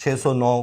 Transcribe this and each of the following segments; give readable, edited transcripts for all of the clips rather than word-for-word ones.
609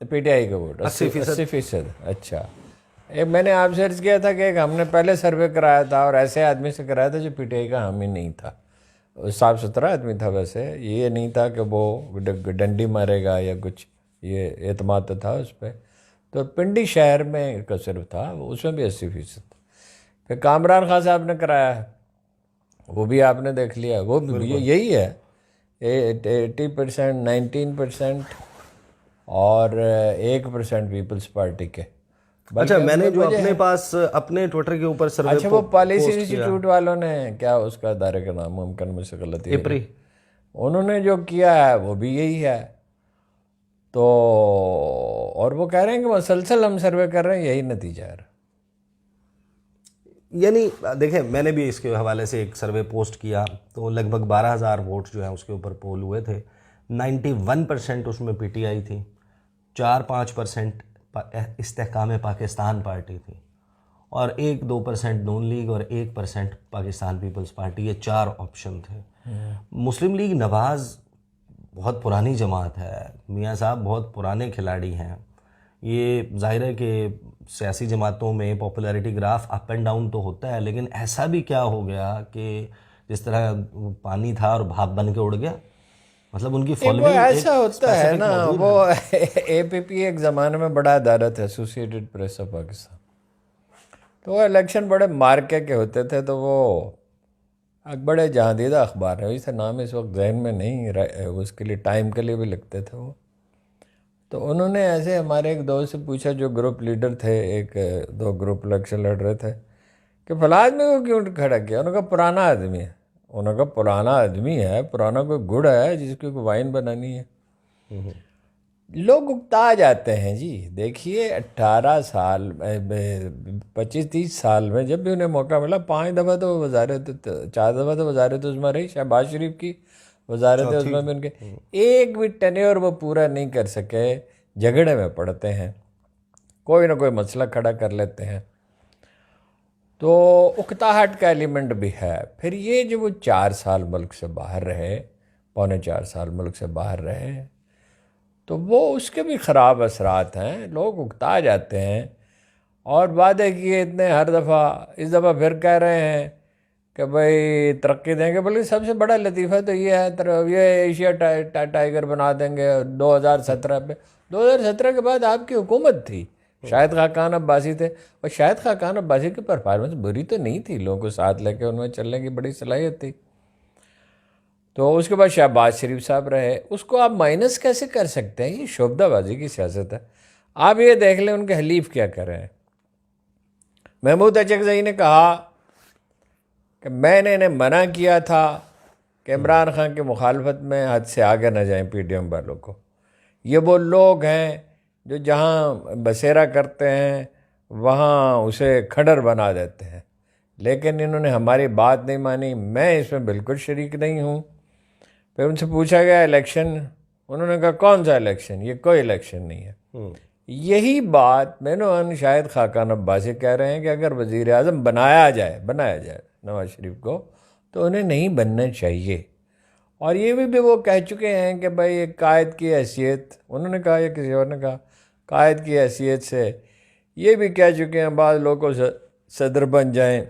P T I کا vote 80%. اچھا، ایک میں نے آپ سرچ کیا تھا کہ ایک ہم نے پہلے سروے کرایا تھا اور ایسے آدمی سے کرایا تھا جو پی ٹی آئی کا حامی نہیں تھا، صاف ستھرا آدمی تھا، ویسے یہ نہیں تھا کہ وہ ڈنڈی مارے گا یا کچھ، یہ اعتماد تو تھا اس پہ. تو پنڈی شہر میں کا صرف تھا، اس میں بھی 80%. پھر کامران خان صاحب نے کرایا ہے، وہ بھی آپ نے دیکھ لیا، وہ بھی یہی ہے 80%، 19% اور 1% پیپلز پارٹی کے. اچھا، میں نے جو اپنے پاس اپنے ٹویٹر کے اوپر سروے اچھا وہ پالیسی انسٹیٹیوٹ والوں نے، کیا اس کا ادارے کا نام ممکن مجھ سے غلطی ہے، انہوں نے جو کیا ہے وہ بھی یہی ہے. تو اور وہ کہہ رہے ہیں کہ مسلسل ہم سروے کر رہے ہیں، یہی نتیجہ ہے. یعنی دیکھیں، میں نے بھی اس کے حوالے سے ایک سروے پوسٹ کیا تو لگ بھگ 12,000 ووٹ جو ہیں اس کے اوپر پول ہوئے تھے. 91% اس میں پی ٹی آئی تھی، 4-5% استحکام پاکستان پارٹی تھی، اور 1-2% نون لیگ اور 1% پاکستان پیپلز پارٹی. یہ 4 آپشن تھے. مسلم لیگ نواز بہت پرانی جماعت ہے، میاں صاحب بہت پرانے کھلاڑی ہیں. یہ ظاہر ہے کہ سیاسی جماعتوں میں popularity graph up and down تو ہوتا ہے، لیکن ایسا بھی کیا ہو گیا کہ جس طرح پانی تھا اور بھاپ بن کے اڑ گیا، مطلب ان کی فالوئنگ ایسا ہوتا ہے نا. وہ اے پی پی ایک زمانے میں بڑا عدالت ہے، ایسوسیٹڈ پریس آف پاکستان، تو وہ الیکشن بڑے مارکے کے ہوتے تھے، تو وہ بڑے جہاں دیدہ اخبار ہے، اس سے نام اس وقت ذہن میں نہیں، اس کے لیے ٹائم کے لیے بھی لگتے تھے وہ. تو انہوں نے ایسے ہمارے ایک دوست سے پوچھا جو گروپ لیڈر تھے، 1-2 گروپ الیکشن لڑ رہے تھے، کہ فلاں آدمی کو کیوں کھڑا کیا؟ انہوں نے کہا پرانا آدمی ہے. انہوں نے کہا پرانا آدمی ہے، پرانا کوئی گڑ ہے جس کی کوئی وائن بنانی ہے. لوگ اکتا جاتے ہیں جی. دیکھیے 18 سال 25-30 سال میں جب بھی انہیں موقع ملا، 5 دفعہ تو وزارت، 4 دفعہ تو وزارت عظمیٰ رہی. شہباز شریف کی وزارت عظمیٰ میں ان کے ایک بھی ٹینیور وہ پورا نہیں کر سکے، جھگڑے میں پڑتے ہیں، کوئی نہ کوئی مسئلہ کھڑا کر لیتے ہیں. تو اکتاہٹ کا ایلیمنٹ بھی ہے. پھر یہ جو وہ 4 سال ملک سے باہر رہے، 4.25 سال ملک سے باہر رہے، تو وہ اس کے بھی خراب اثرات ہیں. لوگ اکتا جاتے ہیں اور وعدے کیے اتنے ہر دفعہ، اس دفعہ پھر کہہ رہے ہیں کہ بھائی ترقی دیں گے. بلکہ سب سے بڑا لطیفہ تو یہ ہے، یہ ایشیا ٹائیگر بنا دیں گے 2017 پہ. 2017 کے بعد آپ کی حکومت تھی، شاہد خاقان عباسی تھے، اور شاہد خاقان عباسی کی پرفارمنس بری تو نہیں تھی، لوگوں کو ساتھ لے کے ان میں چلنے کی بڑی صلاحیت تھی. تو اس کے بعد شہباز شریف صاحب رہے، اس کو آپ مائنس کیسے کر سکتے ہیں؟ یہ شعبدہ بازی کی سیاست ہے. آپ یہ دیکھ لیں ان کے حلیف کیا کر رہے ہیں. محمود اچکزئی نے کہا کہ میں نے انہیں منع کیا تھا کہ عمران خان کی مخالفت میں حد سے آگے نہ جائیں پی ڈی ایم والوں کو. یہ وہ لوگ ہیں جو جہاں بسیرا کرتے ہیں وہاں اسے کھڈر بنا دیتے ہیں، لیکن انہوں نے ہماری بات نہیں مانی. میں اس میں بالکل شریک نہیں ہوں. پھر ان سے پوچھا گیا الیکشن، انہوں نے کہا کون سا الیکشن، یہ کوئی الیکشن نہیں ہے. یہی بات میں نے شاہد خاقان عباسی کہہ رہے ہیں کہ اگر وزیر اعظم بنایا جائے نواز شریف کو، تو انہیں نہیں بننا چاہیے. اور یہ بھی وہ کہہ چکے ہیں کہ بھائی ایک قائد کی حیثیت، انہوں نے کہا یا کسی اور نے کہا، قائد کی حیثیت سے یہ بھی کہہ چکے ہیں بعض لوگوں سے صدر بن جائیں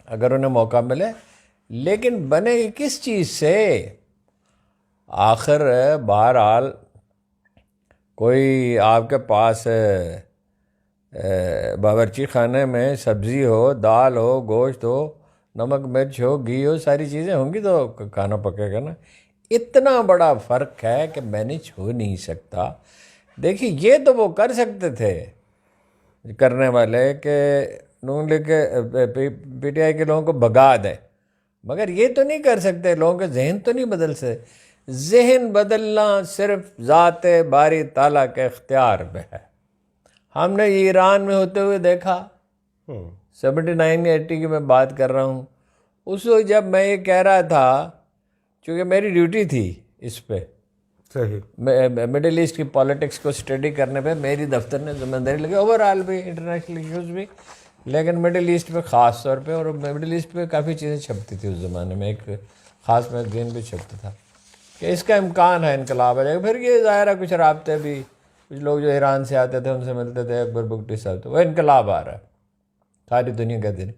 اگر انہیں موقع ملے. لیکن بنے کس چیز سے؟ آخر بہرحال کوئی آپ کے پاس باورچی خانے میں سبزی ہو، دال ہو، گوشت ہو، نمک مرچ ہو، گھی ہو، ساری چیزیں ہوں گی تو کھانا پکے گا نا. اتنا بڑا فرق ہے کہ مینیج ہو نہیں سکتا. دیکھیے یہ تو وہ کر سکتے تھے کرنے والے کہ نون لیگ کے پی ٹی آئی کے لوگوں کو بھگا دیں، مگر یہ تو نہیں کر سکتے، لوگوں کے ذہن تو نہیں بدل سکتے. ذہن بدلنا صرف ذات باری تعالیٰ کے اختیار میں ہے. ہم نے ایران میں ہوتے ہوئے دیکھا، 79-80 کی میں بات کر رہا ہوں. اس وقت جب میں یہ کہہ رہا تھا، چونکہ میری ڈیوٹی تھی اس پہ، مڈل ایسٹ کی پالیٹکس کو اسٹڈی کرنے پہ میری دفتر نے ذمہ داری لگی، اوور آل بھی انٹرنیشنل ایشوز بھی، لیکن مڈل ایسٹ پہ خاص طور پہ. اور مڈل ایسٹ پہ کافی چیزیں چھپتی تھی اس زمانے میں، ایک خاص میگزین بھی چھپتا تھا کہ اس کا امکان ہے انقلاب آ جائے گا. پھر یہ ظاہر ہے کچھ رابطے بھی کچھ لوگ جو ایران سے آتے تھے ان سے ملتے تھے، اکبر بگٹی صاحب، تو وہ انقلاب آ رہا ہے، ساری دنیا کہتی ہے۔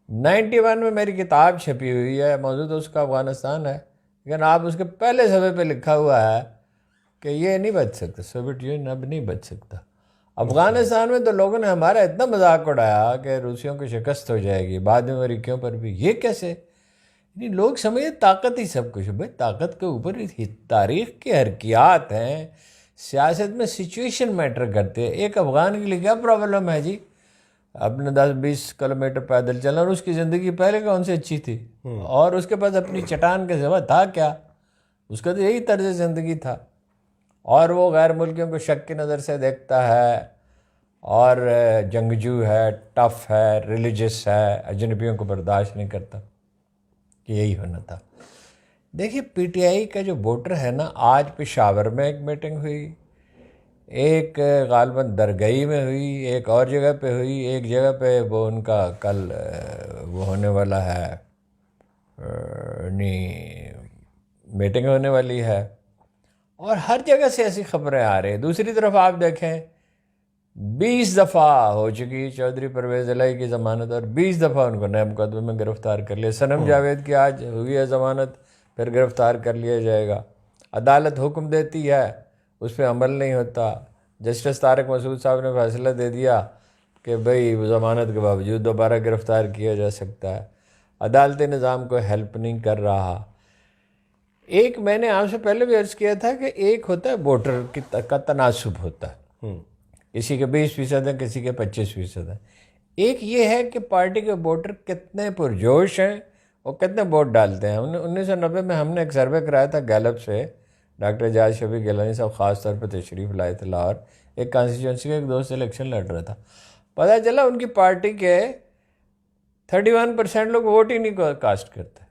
91 میں میری کتاب چھپی ہوئی ہے، موضوع تو اس کا افغانستان ہے، لیکن آپ اس کے پہلے صفحے پہ لکھا ہوا ہے کہ یہ نہیں بچ سکتا، سوویت یونین اب نہیں بچ سکتا۔ افغانستان میں تو لوگوں نے ہمارا اتنا مذاق اڑایا کہ روسیوں کی شکست ہو جائے گی، بعد میں امریکیوں پر بھی، یہ کیسے؟ یعنی لوگ سمجھے طاقت ہی سب کچھ ہے۔ بھائی طاقت کے اوپر تاریخ کی حرکیات ہیں، سیاست میں سچویشن میٹر کرتے ہیں۔ ایک افغان کے لیے کیا پرابلم ہے جی، اپنے 10-20 کلومیٹر پیدل چلنا، اور اس کی زندگی پہلے کون سے اچھی تھی، اور اس کے پاس اپنی چٹان کے سوا تھا کیا؟ اس کا تو یہی طرز زندگی تھا، اور وہ غیر ملکیوں کو شک کی نظر سے دیکھتا ہے، اور جنگجو ہے، ٹف ہے، ریلیجس ہے، اجنبیوں کو برداشت نہیں کرتا، کہ یہی ہونا تھا۔ دیکھیے پی ٹی آئی کا جو ووٹر ہے نا، آج پشاور میں ایک میٹنگ ہوئی، ایک غالباً درگئی میں ہوئی، ایک اور جگہ پہ ہوئی، ایک جگہ پہ وہ ان کا کل وہ ہونے والا ہے، میٹنگ ہونے والی ہے، اور ہر جگہ سے ایسی خبریں آ رہی ہیں۔ دوسری طرف آپ دیکھیں 20 دفعہ ہو چکی چودھری پرویز الہی کی ضمانت، اور 20 دفعہ ان کو نئے مقدمے میں گرفتار کر لیا۔ صنم جاوید کی آج ہوئی ہے ضمانت، پھر گرفتار کر لیا جائے گا۔ عدالت حکم دیتی ہے، اس پہ عمل نہیں ہوتا۔ جسٹس طارق مسعود صاحب نے فیصلہ دے دیا کہ بھئی ضمانت کے باوجود دوبارہ گرفتار کیا جا سکتا ہے۔ عدالتی نظام کو ہیلپ نہیں کر رہا۔ ایک میں نے آپ سے پہلے بھی عرض کیا تھا کہ ایک ہوتا ہے ووٹر کا تناسب ہوتا ہے، کسی کے 20% ہیں، کسی کے 25% ہیں۔ ایک یہ ہے کہ پارٹی کے ووٹر کتنے پرجوش ہیں اور کتنے ووٹ ڈالتے ہیں۔ 1990 میں ہم نے ایک سروے کرایا تھا گیلپ سے، ڈاکٹر اعجاز شفیق گیلانی صاحب خاص طور پہ تشریف لائے تھے لاہور، ایک کانسٹیچوئنسی کا ایک دوست الیکشن لڑ رہا تھا، پتہ چلا ان کی پارٹی کے 31% لوگ ووٹ ہی نہیں کاسٹ کرتے،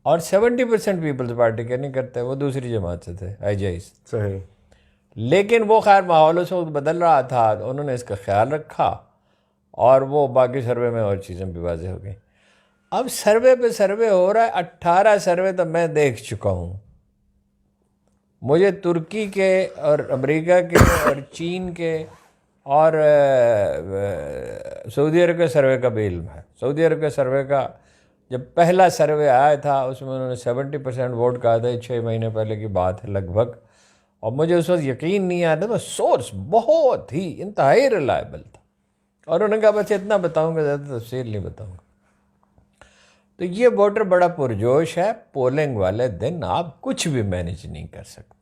اور 70% پیپلز پارٹی کے نہیں کرتے، وہ دوسری جماعت سے تھے، آئی جے آئی۔ صحیح۔ لیکن وہ خیر ماحول اس وقت بدل رہا تھا، تو انہوں نے اس کا خیال رکھا، اور وہ باقی سروے میں اور چیزیں بھی واضح ہو گئیں۔ اب سروے پہ سروے ہو رہا ہے، 18 سروے تو میں دیکھ چکا ہوں۔ مجھے ترکی کے اور امریکہ کے اور چین کے اور سعودی عرب کے سروے کا بھی علم ہے۔ سعودی عرب کے سروے کا جب پہلا سروے آیا تھا، اس میں انہوں نے 70% ووٹ کہا تھا، 6 مہینے پہلے کی بات ہے لگ بھگ، اور مجھے اس وقت یقین نہیں آتا تھا، سورس بہت ہی انتہائی ریلائبل تھا، اور انہوں نے کہا بس اتنا بتاؤں گا، زیادہ تفصیل نہیں بتاؤں گا۔ تو یہ ووٹر بڑا پرجوش ہے، پولنگ والے دن آپ کچھ بھی مینیج نہیں کر سکتے۔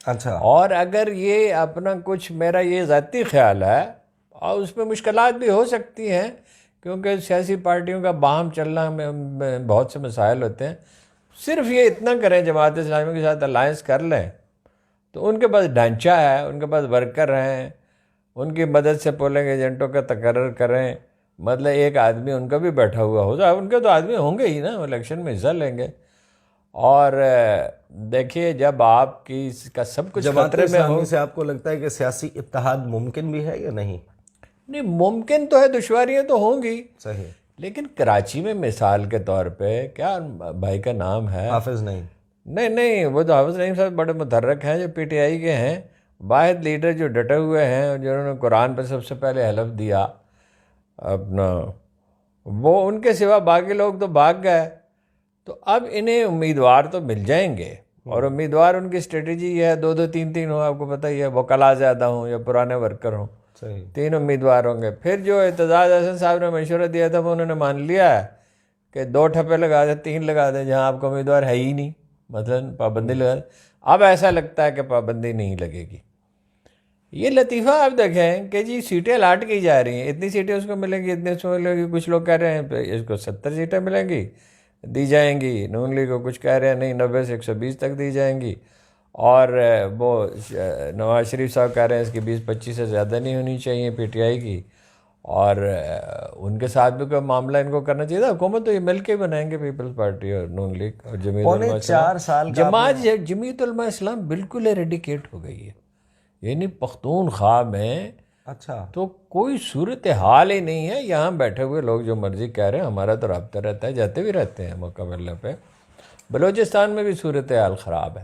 اچھا، اور اگر یہ اپنا کچھ، میرا یہ ذاتی خیال ہے، اور اس میں مشکلات بھی ہو سکتی ہیں، کیونکہ سیاسی پارٹیوں کا باہم چلنا میں بہت سے مسائل ہوتے ہیں، صرف یہ اتنا کریں جماعت اسلامی کے ساتھ الائنس کر لیں، تو ان کے پاس ڈھانچہ ہے، ان کے پاس ورکر ہیں، ان کی مدد سے پولنگ ایجنٹوں کا تقرر کریں، مطلب ایک آدمی ان کا بھی بیٹھا ہوا ہوتا ہے، ان کے تو آدمی ہوں گے ہی نا، الیکشن میں حصہ لیں گے۔ اور دیکھیے جب آپ کی کا سب کچھ جماعت خطرے میں ہو، اسلامی سے آپ کو لگتا ہے کہ سیاسی اتحاد ممکن بھی ہے یا نہیں؟ نہیں ممکن تو ہے، دشواریاں تو ہوں گی، صحیح۔ لیکن کراچی میں مثال کے طور پہ، کیا بھائی کا نام ہے، حافظ نہیں؟ نہیں وہ تو حافظ نعیم صاحب بڑے متحرک ہیں، جو پی ٹی آئی کے ہیں، واحد لیڈر جو ڈٹے ہوئے ہیں، اور جنہوں نے قرآن پہ سب سے پہلے حلف دیا اپنا، وہ ان کے سوا باقی لوگ تو بھاگ گئے۔ تو اب انہیں امیدوار تو مل جائیں گے، اور امیدوار ان کی اسٹریٹجی یہ ہے 2-2 3-3 ہوں، آپ کو پتہ ہی ہے، وکلاء زیادہ ہوں یا پرانے ورکر ہوں، صحیح۔ 3 امیدوار ہوں گے۔ پھر جو اعتزاز احسن صاحب نے مشورہ دیا تھا، وہ انہوں نے مان لیا ہے کہ 2 ٹھپے لگا دیں، 3 لگا دیں، جہاں آپ کو امیدوار ہے ہی نہیں، مثلاً پابندی لگا دیں۔ اب ایسا لگتا ہے کہ پابندی نہیں لگے گی۔ یہ لطیفہ آپ دیکھیں کہ جی سیٹیں الاٹ کی جا رہی ہیں، اتنی سیٹیں اس کو ملیں گی، اتنی اس کو ملیں گی، کچھ لوگ کہہ رہے ہیں اس کو 70 سیٹیں ملیں گی، دی جائیں گی، نون لیگ کو کچھ کہہ رہے ہیں نہیں 90 سے 120 تک دی جائیں گی، اور وہ نواز شریف صاحب کہہ رہے ہیں اس کی 20-25 سے زیادہ نہیں ہونی چاہیے پی ٹی آئی کی، اور ان کے ساتھ بھی کوئی معاملہ ان کو کرنا چاہیے تھا۔ حکومت تو یہ مل کے بنائیں گے، پیپلز پارٹی اور نون لیگ اور جمعیت علماء اسلام۔ جمعیت علماء اسلام بالکل ایریڈیکیٹ ہو گئی ہے، یعنی پختونخوا میں اچھا، تو کوئی صورتحال ہی نہیں ہے۔ یہاں بیٹھے ہوئے لوگ جو مرضی کہہ رہے ہیں، ہمارا تو رابطہ رہتا ہے، جاتے بھی رہتے ہیں موقع ملنے پہ۔ بلوچستان میں بھی صورتحال خراب ہے۔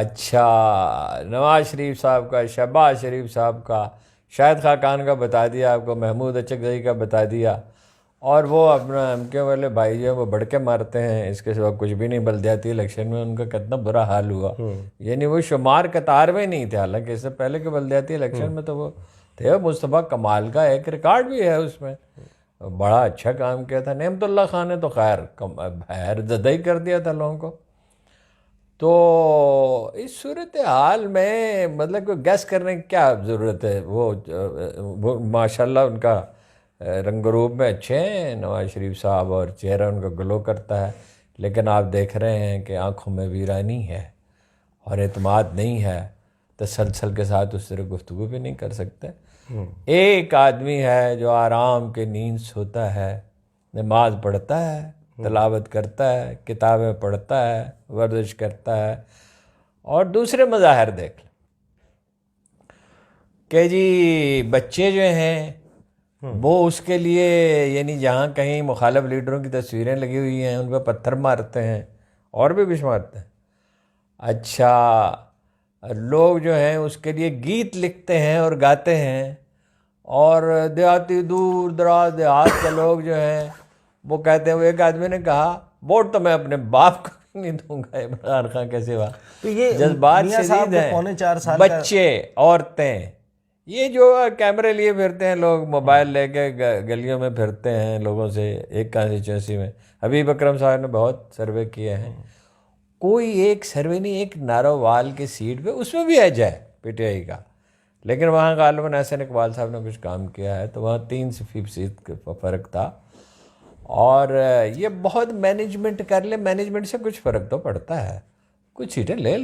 اچھا، نواز شریف صاحب کا، شہباز شریف صاحب کا، شاہد خاقان کا بتا دیا آپ کو، محمود اچکزئی کا بتا دیا، اور وہ اپنا ایم کیو والے بھائی جو ہے وہ بڑھ کے مارتے ہیں، اس کے سوا کچھ بھی نہیں۔ بلدیاتی الیکشن میں ان کا کتنا برا حال ہوا، یعنی وہ شمار قطار میں نہیں تھے، حالانکہ اس سے پہلے کے بلدیاتی الیکشن میں تو وہ تھے۔ مصطفیٰ کمال کا ایک ریکارڈ بھی ہے اس میں، بڑا اچھا کام کیا تھا۔ نعمت اللہ خان نے تو خیر حیر زدہ ہی کر دیا تھا لوگوں کو۔ تو اس صورتحال میں مطلب کوئی گیس کرنے کی کیا ضرورت ہے؟ وہ ماشاءاللہ ان کا رنگ و روپ میں اچھے ہیں نواز شریف صاحب، اور چہرہ ان کا گلو کرتا ہے، لیکن آپ دیکھ رہے ہیں کہ آنکھوں میں ویرانی ہے اور اعتماد نہیں ہے، تسلسل کے ساتھ اس طرح گفتگو بھی نہیں کر سکتے۔ ایک آدمی ہے جو آرام کے نیند سوتا ہے، نماز پڑھتا ہے، تلاوت کرتا ہے، کتابیں پڑھتا ہے، ورزش کرتا ہے، اور دوسرے مظاہر دیکھ لیں کہ جی بچے جو ہیں وہ اس کے لیے، یعنی جہاں کہیں مخالف لیڈروں کی تصویریں لگی ہوئی ہیں ان پہ پتھر مارتے ہیں اور بھی کچھ مارتے ہیں۔ اچھا، لوگ جو ہیں اس کے لیے گیت لکھتے ہیں اور گاتے ہیں، اور دیہاتی دور دراز دیہات کے لوگ جو ہیں وہ کہتے ہیں، وہ ایک آدمی نے کہا ووٹ تو میں اپنے باپ کو نہیں دوں گا، عمران خان کے سوا۔ تو یہ جذبات میاں صاحب شدید کو پونے ہیں، 4 سال کا بچے، عورتیں، یہ جو کیمرے لیے پھرتے ہیں لوگ، موبائل لے کے گلیوں میں پھرتے ہیں لوگوں سے، ایک کانسٹیچوئنسی میں حبیب اکرم صاحب نے بہت سروے کیے ہیں، کوئی ایک سروے نہیں، ایک نارووال کی سیٹ پہ اس میں بھی ہے جائے پی ٹی آئی کا، لیکن وہاں غالباً احسن اقبال صاحب نے کچھ کام کیا ہے، تو وہاں 3% کا فرق تھا۔ اور یہ بہت مینجمنٹ کر لے، مینجمنٹ سے کچھ فرق تو پڑتا ہے، کچھ سیٹیں لے لیں۔